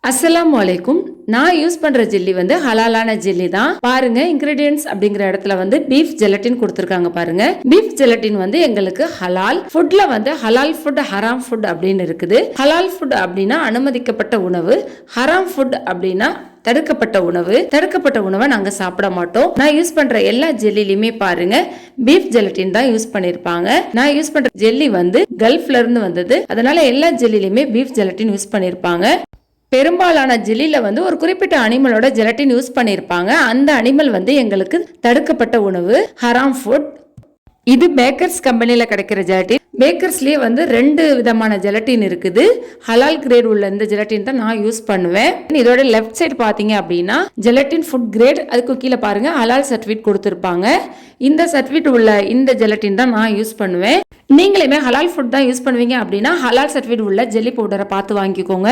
அஸ்ஸலாமு அலைக்கும். நான் யூஸ் பண்ற ஜெல்லி வந்து ஹலாலான ஜெல்லி தான். பாருங்க, இன்கிரிடியன்ஸ் அப்படிங்கிற இடத்துல வந்து பீஃப் ஜெலட்டின் கொடுத்திருக்காங்க பாருங்க. பீஃப் ஜெலட்டின் வந்து எங்களுக்கு ஹலால் ஃபுட்ல வந்து ஹலால் ஃபுட், ஹராம் ஃபுட் அப்படின்னு இருக்குது. ஹலால் ஃபுட் அப்படின்னா அனுமதிக்கப்பட்ட உணவு, ஹராம் ஃபுட் அப்படின்னா தடுக்கப்பட்ட உணவு. தடுக்கப்பட்ட உணவை நாங்க சாப்பிட மாட்டோம். நான் யூஸ் பண்ற எல்லா ஜெல்லிலுமே பாருங்க பீஃப் ஜெலட்டின் தான் யூஸ் பண்ணிருப்பாங்க. நான் யூஸ் பண்ற ஜெல்லி வந்து கல்ஃப்ல இருந்து வந்தது, அதனால எல்லா ஜெல்லிலுமே பீஃப் ஜெலட்டின் யூஸ் பண்ணிருப்பாங்க. பெரும்பாலான ஜெல்லில வந்து ஒரு குறிப்பிட்ட அனிமலோட ஜெலட்டின் யூஸ் பண்ணிருப்பாங்க. அந்த அனிமல் வந்து எங்களுக்கு தடுக்கப்பட்ட உணவு, ஹராம் ஃபுட். இது பேக்கர்ஸ் கம்பெனில கிடைக்கிற ஜெலட்டின். பேக்கர்ஸ்லயே வந்து 2 விதமான ஜெலட்டின் இருக்குது. ஹலால் கிரேட் உள்ள இந்த ஜெலட்டின் தான் நான் யூஸ் பண்ணுவேன். இதோட லெஃப்ட் சைடு பாத்தீங்க அப்படின்னா ஜெலட்டின் ஃபுட் கிரேட், அதுக்கு கீழே பாருங்க ஹலால் சர்டிஃபிகேட் கொடுத்திருப்பாங்க. இந்த சர்டிஃபிகேட் உள்ள இந்த ஜெலட்டின் தான் நான் யூஸ் பண்ணுவேன். நீங்களுமே ஹலால் ஃபுட் தான் யூஸ் பண்ணுவீங்க அப்படின்னா ஹலால் சர்டிஃபிகேட் உள்ள ஜெல்லி பவுடரை பார்த்து வாங்கிக்கோங்க.